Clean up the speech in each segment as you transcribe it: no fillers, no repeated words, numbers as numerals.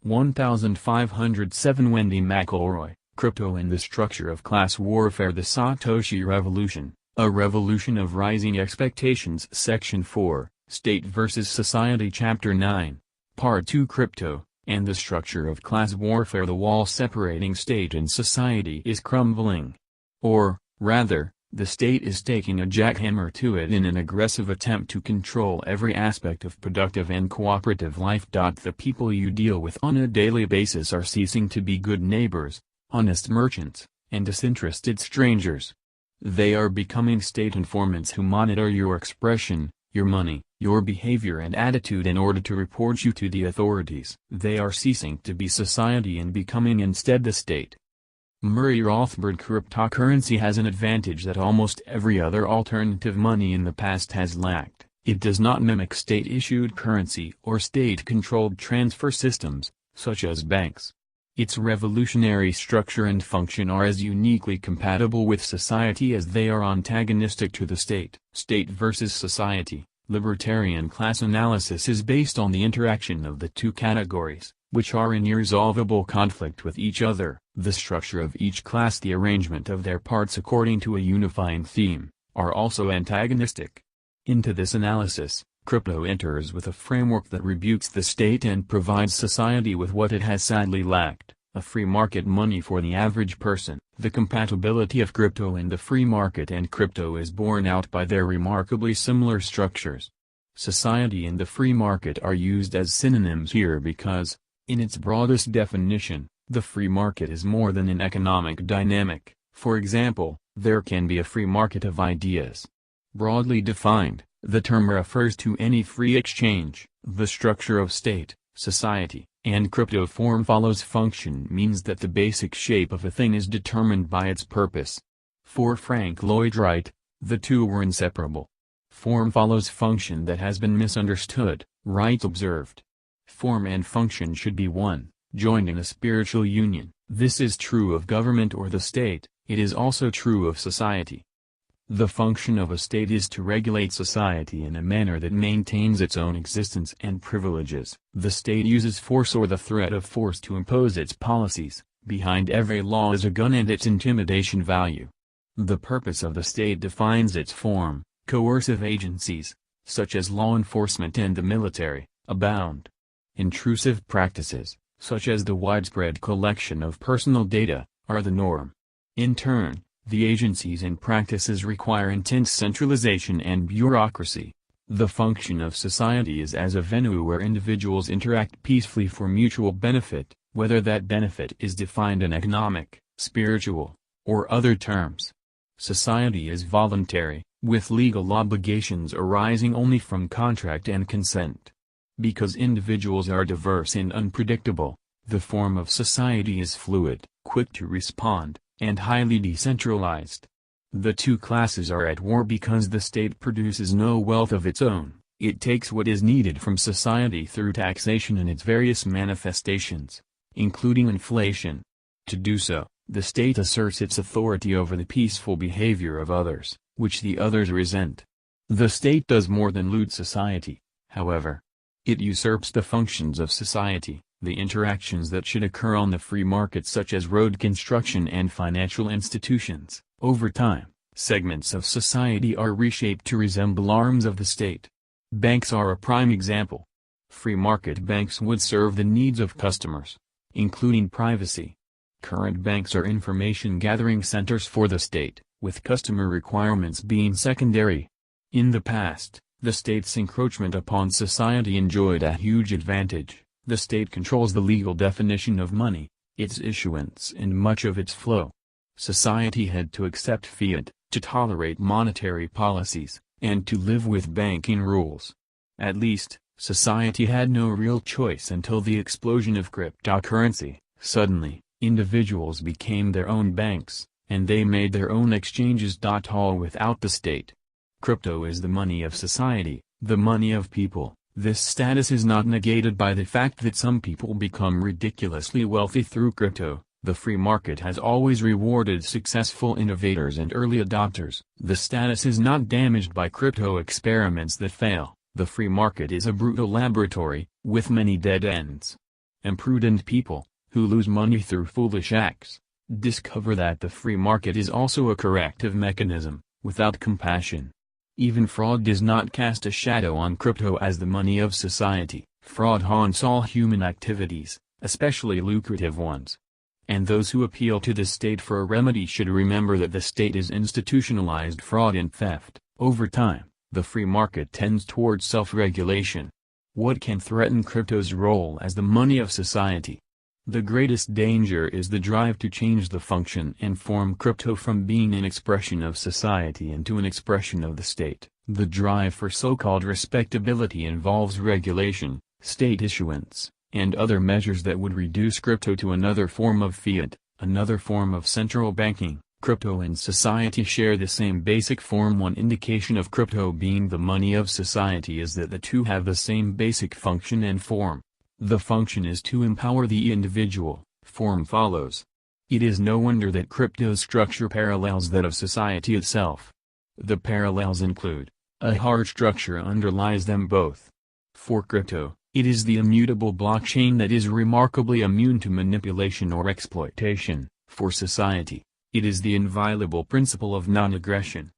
1507 Wendy McElroy, Crypto and the Structure of Class Warfare. The Satoshi Revolution, a Revolution of Rising Expectations. Section 4, State vs. Society. Chapter 9, Part 2. Crypto and the Structure of Class Warfare. The wall separating state and society is crumbling. Or, rather, the state is taking a jackhammer to it in an aggressive attempt to control every aspect of productive and cooperative life. The people you deal with on a daily basis are ceasing to be good neighbors, honest merchants, and disinterested strangers. They are becoming state informants who monitor your expression, your money, your behavior and attitude in order to report you to the authorities. They are ceasing to be society and becoming instead the state. Murray Rothbard. Cryptocurrency has an advantage that almost every other alternative money in the past has lacked. It does not mimic state-issued currency or state-controlled transfer systems, such as banks. Its revolutionary structure and function are as uniquely compatible with society as they are antagonistic to the state. State versus society. Libertarian class analysis is based on the interaction of the two categories, which are in irresolvable conflict with each other. The structure of each class, the arrangement of their parts according to a unifying theme, are also antagonistic. Into this analysis, crypto enters with a framework that rebukes the state and provides society with what it has sadly lacked, a free market money for the average person. The compatibility of crypto and the free market and crypto is borne out by their remarkably similar structures. Society and the free market are used as synonyms here because, in its broadest definition, the free market is more than an economic dynamic. For example, there can be a free market of ideas. Broadly defined, the term refers to any free exchange. The structure of state, society, and crypto form follows function means that the basic shape of a thing is determined by its purpose. For Frank Lloyd Wright, the two were inseparable. Form follows function that has been misunderstood, Wright observed. Form and function should be one, joined in a spiritual union. This is true of government or the state, it is also true of society. The function of a state is to regulate society in a manner that maintains its own existence and privileges. The state uses force or the threat of force to impose its policies. Behind every law is a gun and its intimidation value. The purpose of the state defines its form. Coercive agencies, such as law enforcement and the military, abound. Intrusive practices, such as the widespread collection of personal data, are the norm. In turn, the agencies and practices require intense centralization and bureaucracy. The function of society is as a venue where individuals interact peacefully for mutual benefit, whether that benefit is defined in economic, spiritual, or other terms. Society is voluntary, with legal obligations arising only from contract and consent. Because individuals are diverse and unpredictable, the form of society is fluid, quick to respond, and highly decentralized. The two classes are at war because the state produces no wealth of its own. It takes what is needed from society through taxation in its various manifestations, including inflation. To do so, the state asserts its authority over the peaceful behavior of others, which the others resent. The state does more than loot society, however. It usurps the functions of society, the interactions that should occur on the free market such as road construction and financial institutions. Over time, segments of society are reshaped to resemble arms of the state. Banks are a prime example. Free market banks would serve the needs of customers, including privacy. Current banks are information-gathering centers for the state, with customer requirements being secondary. In the past, the state's encroachment upon society enjoyed a huge advantage. The state controls the legal definition of money, its issuance and much of its flow. Society had to accept fiat, to tolerate monetary policies, and to live with banking rules. At least, society had no real choice until the explosion of cryptocurrency. Suddenly, individuals became their own banks, and they made their own exchanges. All without the state. Crypto is the money of society, the money of people. This status is not negated by the fact that some people become ridiculously wealthy through crypto. The free market has always rewarded successful innovators and early adopters. The status is not damaged by crypto experiments that fail. The free market is a brutal laboratory, with many dead ends. Imprudent people, who lose money through foolish acts, discover that the free market is also a corrective mechanism, without compassion. Even fraud does not cast a shadow on crypto as the money of society. Fraud haunts all human activities, especially lucrative ones. And those who appeal to the state for a remedy should remember that the state is institutionalized fraud and theft. Over time, the free market tends towards self-regulation. What can threaten crypto's role as the money of society? The greatest danger is the drive to change the function and form crypto from being an expression of society into an expression of the state. The drive for so-called respectability involves regulation, state issuance, and other measures that would reduce crypto to another form of fiat, another form of central banking. Crypto and society share the same basic form. One indication of crypto being the money of society is that the two have the same basic function and form. The function is to empower the individual, form follows. It is no wonder that crypto's structure parallels that of society itself. The parallels include, a hard structure underlies them both. For crypto, it is the immutable blockchain that is remarkably immune to manipulation or exploitation. For society, it is the inviolable principle of non-aggression.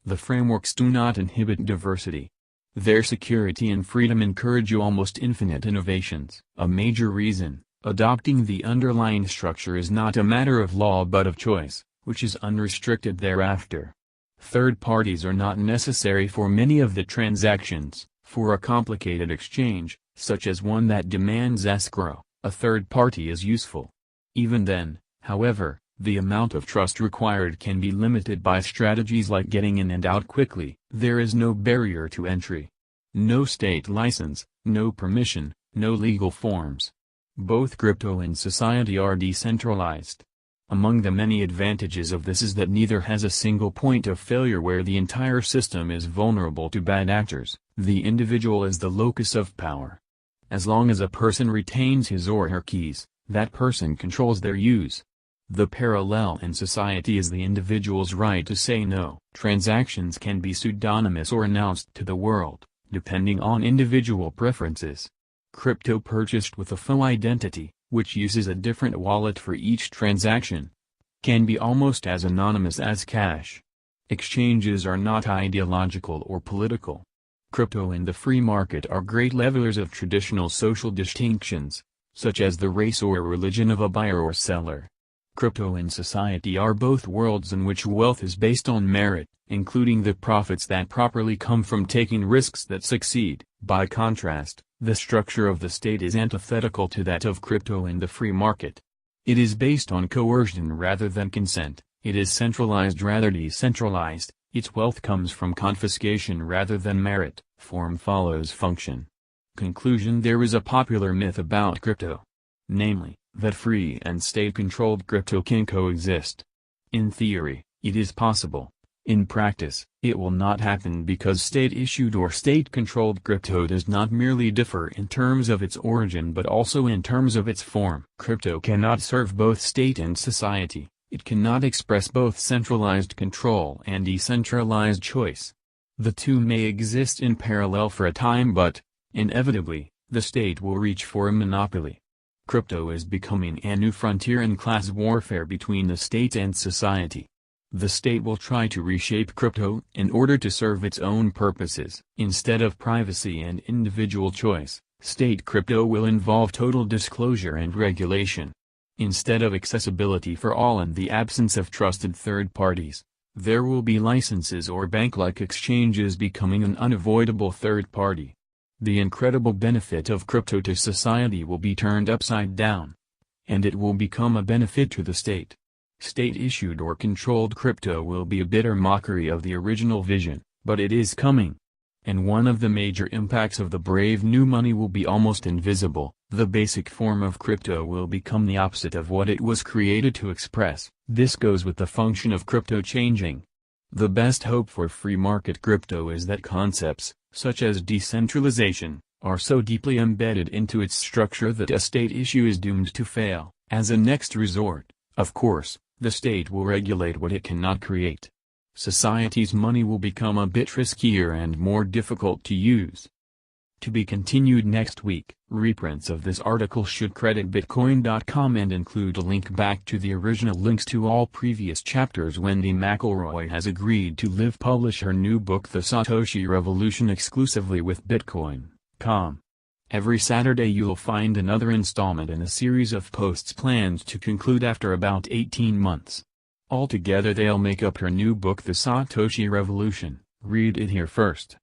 The frameworks do not inhibit diversity. Their security and freedom encourage almost infinite innovations. A major reason, adopting the underlying structure is not a matter of law but of choice, which is unrestricted thereafter. Third parties are not necessary for many of the transactions. For a complicated exchange, such as one that demands escrow, a third party is useful. Even then, however, the amount of trust required can be limited by strategies like getting in and out quickly. There is no barrier to entry. No state license, no permission, no legal forms. Both crypto and society are decentralized. Among the many advantages of this is that neither has a single point of failure where the entire system is vulnerable to bad actors. The individual is the locus of power. As long as a person retains his or her keys, that person controls their use. The parallel in society is the individual's right to say no. Transactions can be pseudonymous or announced to the world, depending on individual preferences. Crypto purchased with a faux identity, which uses a different wallet for each transaction, can be almost as anonymous as cash. Exchanges are not ideological or political. Crypto and the free market are great levelers of traditional social distinctions, such as the race or religion of a buyer or seller. Crypto and society are both worlds in which wealth is based on merit, including the profits that properly come from taking risks that succeed. By contrast, the structure of the state is antithetical to that of crypto and the free market. It is based on coercion rather than consent, it is centralized rather decentralized, its wealth comes from confiscation rather than merit. Form follows function. Conclusion: there is a popular myth about crypto. Namely, that free and state-controlled crypto can coexist. In theory, it is possible. In practice, it will not happen because state-issued or state-controlled crypto does not merely differ in terms of its origin but also in terms of its form. Crypto cannot serve both state and society. It cannot express both centralized control and decentralized choice. The two may exist in parallel for a time but, inevitably, the state will reach for a monopoly. Crypto is becoming a new frontier in class warfare between the state and society. The state will try to reshape crypto in order to serve its own purposes. Instead of privacy and individual choice, state crypto will involve total disclosure and regulation. Instead of accessibility for all and the absence of trusted third parties, there will be licenses or bank-like exchanges becoming an unavoidable third party. The incredible benefit of crypto to society will be turned upside down. And it will become a benefit to the state. State-issued or controlled crypto will be a bitter mockery of the original vision, but it is coming. And one of the major impacts of the brave new money will be almost invisible. The basic form of crypto will become the opposite of what it was created to express. This goes with the function of crypto changing. The best hope for free market crypto is that concepts, such as decentralization, are so deeply embedded into its structure that a state issue is doomed to fail. As a next resort, of course, the state will regulate what it cannot create. Society's money will become a bit riskier and more difficult to use. To be continued next week. Reprints of this article should credit Bitcoin.com and include a link back to the original links to all previous chapters. Wendy McElroy has agreed to publish her new book The Satoshi Revolution exclusively with Bitcoin.com. Every Saturday you'll find another installment in a series of posts planned to conclude after about 18 months. Altogether they'll make up her new book The Satoshi Revolution. Read it here first.